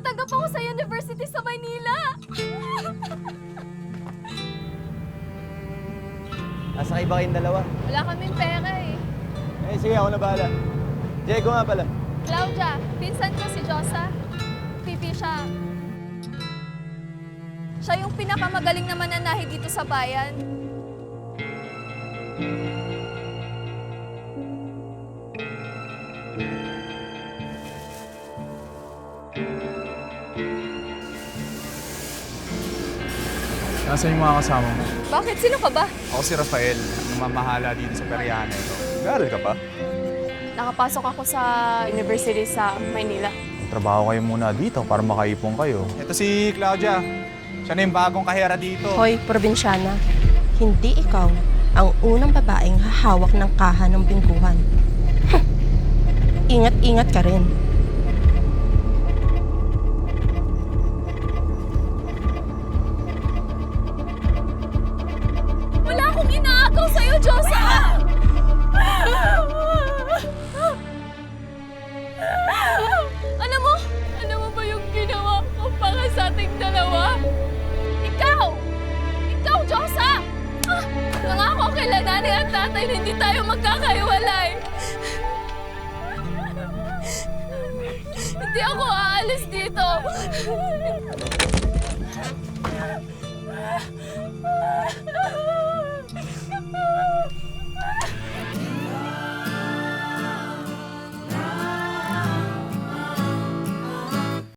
Natanggap ako sa university sa Maynila. Nasakay ba kayong dalawa? Wala kaming pera eh. Eh, sige, ako na bahala. Diego nga pala. Claudia, pinsan ko si Josa. Pipi siya. Siya yung pinakamagaling na mananahi dito sa bayan. Nasaan yung mga kasama mo? Bakit? Sino ka ba? Ako si Rafael, ang mamahala dito sa Periana ito. Nag-aaral ka pa? Nakapasok ako sa university sa Maynila. Trabaho kayo muna dito para makaipon kayo. Ito si Claudia. Siya na yung bagong kahera dito. Hoy, probinsyana, hindi ikaw ang unang babaeng hahawak ng kaha ng bingguhan. Ingat-ingat ka rin. Wala akong inaagaw sa'yo, Josa! Alam mo ba yung ginawa ko para sa ating dalawa? Ikaw! Ikaw, Josa! Nangako kila nanay at tatay na hindi tayo magkakaiwalay. Hindi ako aalis dito.